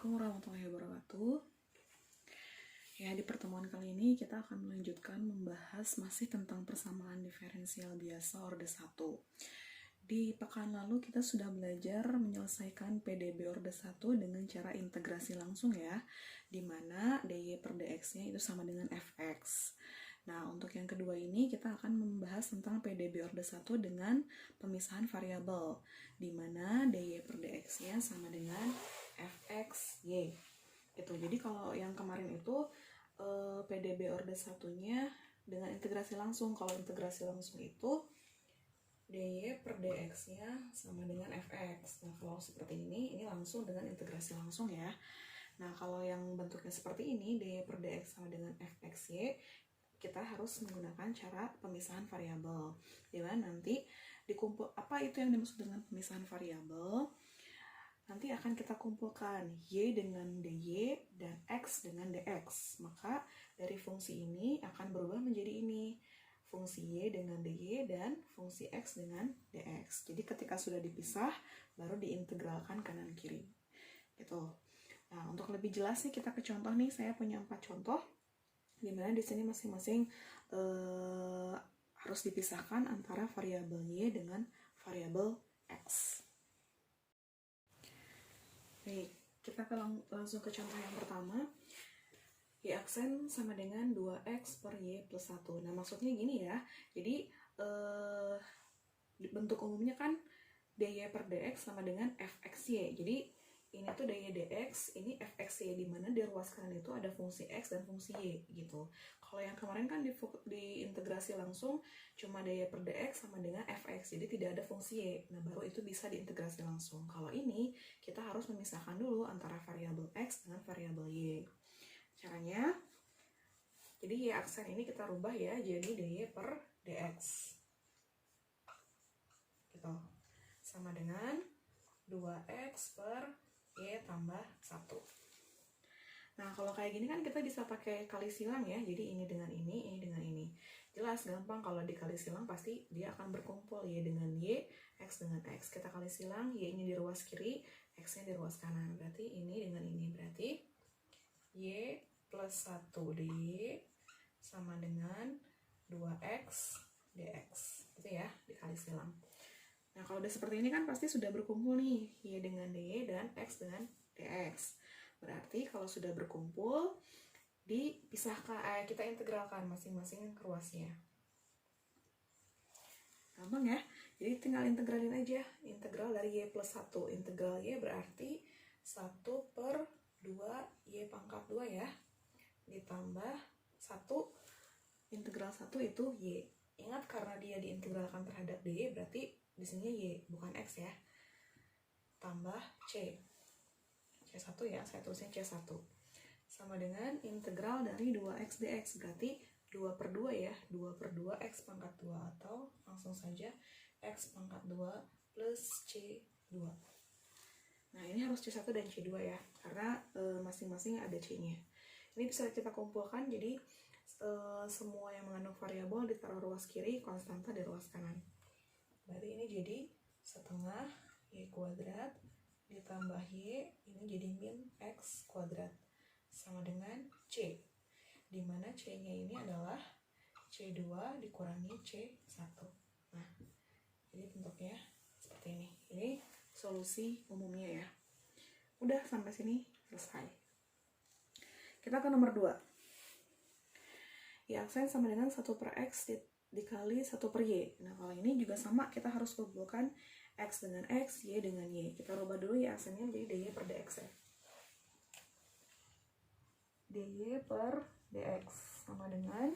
Assalamualaikum warahmatullahi wabarakatuh. Ya, di pertemuan kali ini kita akan melanjutkan membahas masih tentang persamaan diferensial biasa orde 1. Di pekan lalu kita sudah belajar menyelesaikan PDB orde 1 dengan cara integrasi langsung ya, di mana dy per dx-nya itu sama dengan fx. Nah, untuk yang kedua ini kita akan membahas tentang PDB orde 1 dengan pemisahan variabel, di mana dy per dx-nya sama dengan fx y. Gitu. Jadi kalau yang kemarin itu PDB orde 1-nya dengan integrasi langsung. Kalau integrasi langsung itu dy per dx-nya sama dengan fx. Nah, kalau seperti ini langsung dengan integrasi langsung ya. Nah, kalau yang bentuknya seperti ini, dy per dx sama dengan fxy, kita harus menggunakan cara pemisahan variabel. Di mana nanti dikumpul, apa itu yang dimaksud dengan pemisahan variabel? Nanti akan kita kumpulkan y dengan dy dan x dengan dx. Maka dari fungsi ini akan berubah menjadi ini. Fungsi y dengan dy dan fungsi x dengan dx. Jadi ketika sudah dipisah, baru diintegralkan kanan kiri. Gitu. Nah, untuk lebih jelas nih kita ke contoh nih. Saya punya 4 contoh. Dimana di sini masing-masing harus dipisahkan antara variabel y dengan variabel x. Baik, kita langsung ke contoh yang pertama. Y aksen sama dengan 2x per y plus 1. Nah, maksudnya gini ya. Jadi, bentuk umumnya kan dy per dx sama dengan fxy. Jadi, ini tuh dy dx, ini fxy, di mana di ruas kanan itu ada fungsi x dan fungsi y gitu. Kalau yang kemarin kan di integrasi langsung cuma dy per dx sama dengan fx, jadi tidak ada fungsi y. Nah, baru itu bisa diintegrasi langsung. Kalau ini kita harus memisahkan dulu antara variabel x dengan variabel y. Caranya, jadi y aksen ini kita rubah ya jadi dy per dx. Gitu. Sama dengan 2x per y tambah 1. Nah, kalau kayak gini kan kita bisa pakai kali silang ya. Jadi ini dengan ini dengan ini. Jelas, gampang kalau dikali silang pasti dia akan berkumpul. Y dengan y, x dengan x. Kita kali silang, y-nya di ruas kiri, x-nya di ruas kanan. Berarti ini dengan ini. Berarti y plus 1 dy sama dengan 2x dx. Gitu ya, dikali silang. Nah, kalau udah seperti ini kan pasti sudah berkumpul nih, y dengan dy dan x dengan dx. Berarti kalau sudah berkumpul, dipisahkan, kita integralkan masing-masing ruasnya. Gampang ya? Jadi tinggal integralin aja. Integral dari y plus 1. Integral y berarti 1 per 2 y pangkat 2 ya. Ditambah 1, integral 1 itu y. Ingat karena dia diintegralkan terhadap dy, berarti di sini y, bukan x ya. Tambah c. C1 ya, saya tulisnya C1. Sama dengan integral dari 2x dx, berarti 2 per 2 ya. 2 per 2 x pangkat 2, atau langsung saja x pangkat 2 plus C2. Nah, ini harus C1 dan C2 ya, karena masing-masing ada C-nya. Ini bisa kita kumpulkan, jadi semua yang mengandung variabel ditaruh ruas kiri, konstanta di ruas kanan. Berarti ini jadi setengah y kuadrat ditambah y, ini jadi min x kuadrat sama dengan c, dimana c-nya ini adalah c2 dikurangi c1. Nah, jadi bentuknya seperti ini. Ini solusi umumnya ya. Udah, sampai sini selesai. Kita ke nomor 2. Y aksen sama dengan 1 per x dikali 1 per y. Nah, kalau ini juga sama, kita harus kumpulkan x dengan x, y dengan y. Kita rubah dulu ya aksennya menjadi dy per dx ya. dy per dx sama dengan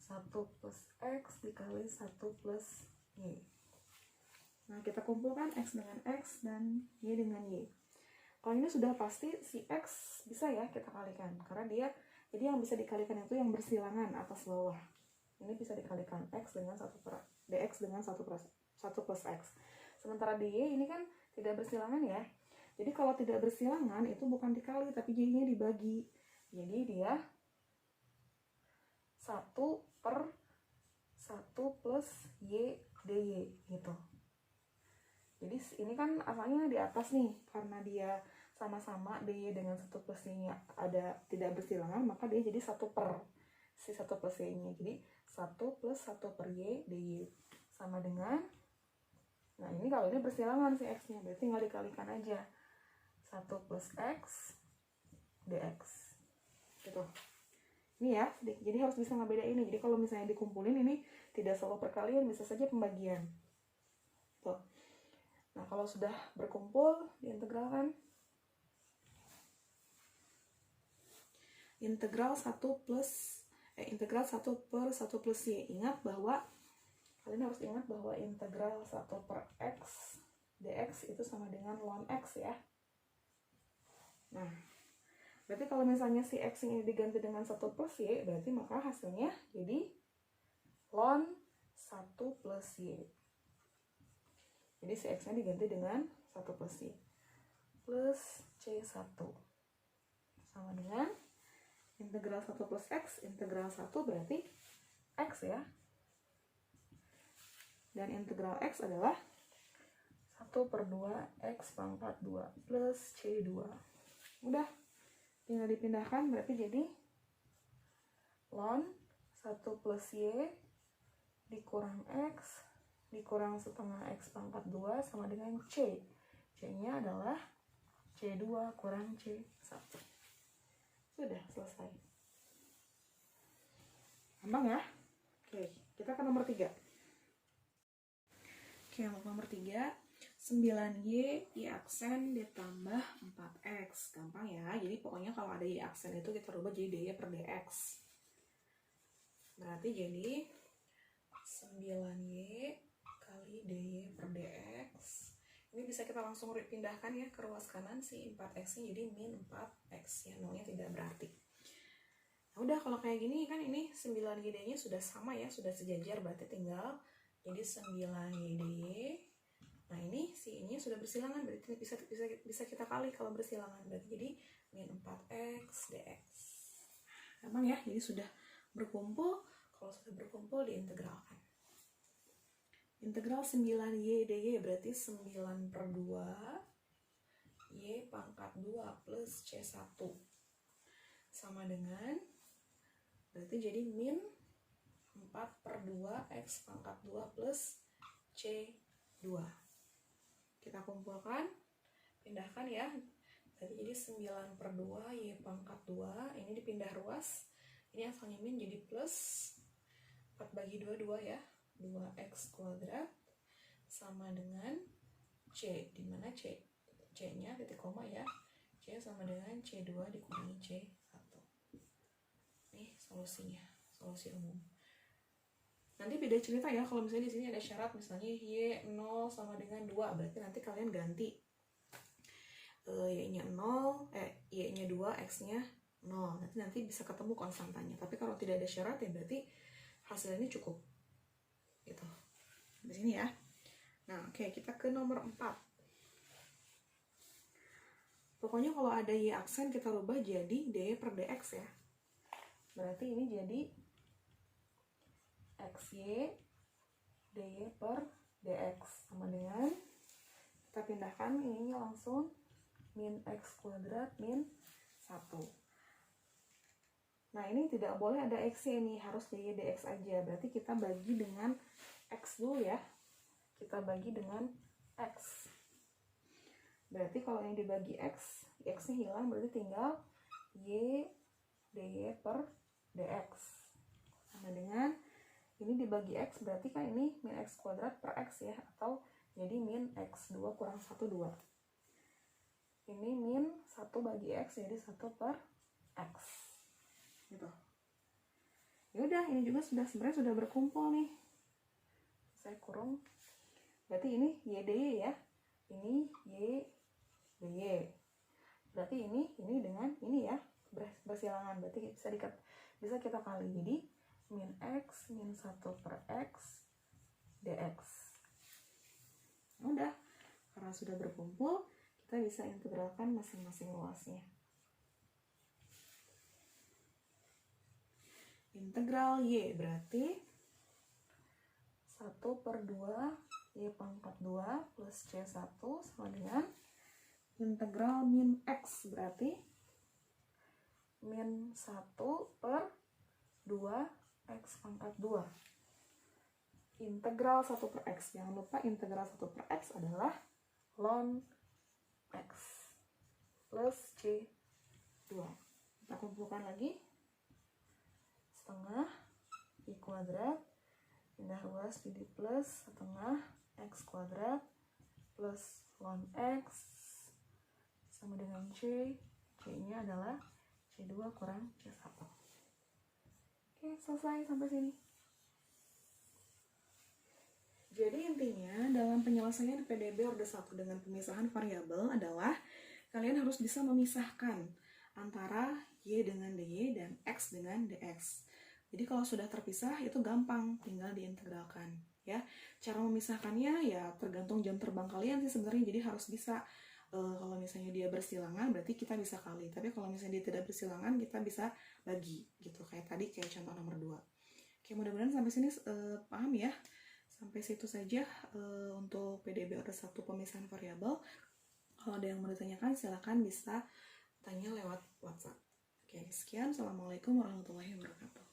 1 plus x dikali 1 plus y. Nah, kita kumpulkan x dengan x dan y dengan y. Kalau ini sudah pasti si x bisa ya kita kalikan, karena dia, jadi yang bisa dikalikan itu yang bersilangan atas bawah. Ini bisa dikalikan x dengan 1 per dx dengan 1 plus x. Sementara dy ini kan tidak bersilangan ya. Jadi kalau tidak bersilangan itu bukan dikali, tapi y-nya dibagi. Jadi dia 1 per 1 plus y dy gitu. Jadi ini kan asalnya di atas nih, karena dia sama-sama dy dengan 1 plus y-nya ada tidak bersilangan, maka dia jadi 1 per si 1 plus y-nya. Jadi 1 plus 1 per y dy sama dengan, nah ini kalau ini bersilangan si x-nya, berarti tinggal dikalikan aja 1 plus x dx gitu. Ini ya, jadi harus bisa ngebedain ini. Jadi kalau misalnya dikumpulin ini tidak selalu perkalian, bisa saja pembagian. Tuh. Nah, kalau sudah berkumpul diintegralkan, integral 1 per 1 plus y. Ingat bahwa kalian harus ingat bahwa integral 1 per x dx itu sama dengan ln x ya. Nah, berarti kalau misalnya si x ini diganti dengan 1 plus y, berarti maka hasilnya jadi ln 1 plus y. Jadi si x-nya diganti dengan 1 plus y. Plus c1 sama dengan integral 1 plus x, integral 1 berarti x ya. Dan integral x adalah 1 per 2 x pangkat 2 plus c2. Udah, tinggal dipindahkan, berarti jadi ln 1 plus y dikurang x dikurang setengah x pangkat 2 sama dengan c. C-nya adalah c2 kurang c1. Sudah selesai. Gampang ya? Oke, kita ke nomor 3. Oke, untuk nomor 3, 9y y aksen ditambah 4x. Gampang ya. Jadi pokoknya kalau ada y aksen itu kita rubah jadi dy per dx. Berarti jadi 9y kali dy per dx. Ini bisa kita langsung pindahkan ya ke ruas kanan, si 4x-nya jadi min 4x ya, nolnya tidak berarti. Nah, udah kalau kayak gini kan ini 9y-nya sudah sama ya, sudah sejajar, berarti tinggal jadi 9y dy. Nah, ini si y-nya sudah bersilangan, berarti bisa kita kali kalau bersilangan, berarti jadi min 4x dx. Gampang ya, jadi sudah berkumpul. Kalau sudah berkumpul diintegralkan. Integral 9y dy berarti 9 per 2 y pangkat 2 plus c1 sama dengan, berarti jadi min 4 per 2 x pangkat 2 plus c2. Kita kumpulkan, pindahkan ya, berarti jadi 9 per 2 y pangkat 2, ini dipindah ruas, ini asalnya min jadi plus 4 bagi 2 ya, 2x kuadrat sama dengan c, dimana c-nya titik koma ya, c sama dengan c2 dikurangi c1. Nih solusinya, solusi umum. Nanti beda cerita ya kalau misalnya di sini ada syarat misalnya y 0 sama dengan 2, berarti nanti kalian ganti y-nya 0, y-nya 2, x-nya 0. Nanti bisa ketemu konstantanya. Tapi kalau tidak ada syarat ya berarti hasilnya cukup. Gitu. Di sini ya. Nah, oke, kita ke nomor 4. Pokoknya kalau ada y aksen kita rubah jadi dy per dx ya. Berarti ini jadi xy dy per dx sama dengan, kita pindahkan ininya langsung min x kuadrat min 1. Nah, ini tidak boleh ada x ini, harus dy dx aja. Berarti kita bagi dengan x dulu ya. Kita bagi dengan x. Berarti kalau yang dibagi x, x-nya hilang, berarti tinggal y dy per dx. Sama dengan, ini dibagi x, berarti kan ini min x kuadrat per x ya. Atau jadi min x2 kurang 1, 2. Ini min 1 bagi x, jadi 1 per x. Gitu. Ya udah, ini juga sebenarnya sudah berkumpul nih. Saya kurung. Berarti ini y dy ya. Ini y dy. Berarti ini dengan ini ya, bersilangan. Berarti bisa kita kali. Jadi min x min 1 per x dx. Udah, karena sudah berkumpul, kita bisa integralkan masing-masing luasnya. Integral y berarti 1 per 2 Y pangkat 2 plus C1 sama dengan integral min X, berarti min 1 per 2 X pangkat 2. Integral 1 per X. Jangan lupa integral 1 per X adalah ln X plus C2. Kita kumpulkan lagi. Setengah I kuadrat pindah ruas jadi plus setengah X kuadrat plus ln X sama dengan C. C-nya adalah C2 kurang C1. Oke, selesai sampai sini. Jadi intinya dalam penyelesaian PDB orde 1 dengan pemisahan variabel adalah kalian harus bisa memisahkan antara Y dengan DY dan X dengan DX. Jadi kalau sudah terpisah itu gampang, tinggal diintegralkan ya. Cara memisahkannya ya tergantung jam terbang kalian sih sebenarnya, jadi harus bisa kalau misalnya dia bersilangan berarti kita bisa kali, tapi kalau misalnya dia tidak bersilangan kita bisa bagi gitu, kayak tadi kayak contoh nomor 2. Oke, mudah-mudahan sampai sini paham ya. Sampai situ saja untuk PDB orde 1 pemisahan variabel. Kalau ada yang mau ditanyakan silakan bisa tanya lewat WhatsApp. Oke, sekian. Assalamualaikum warahmatullahi wabarakatuh.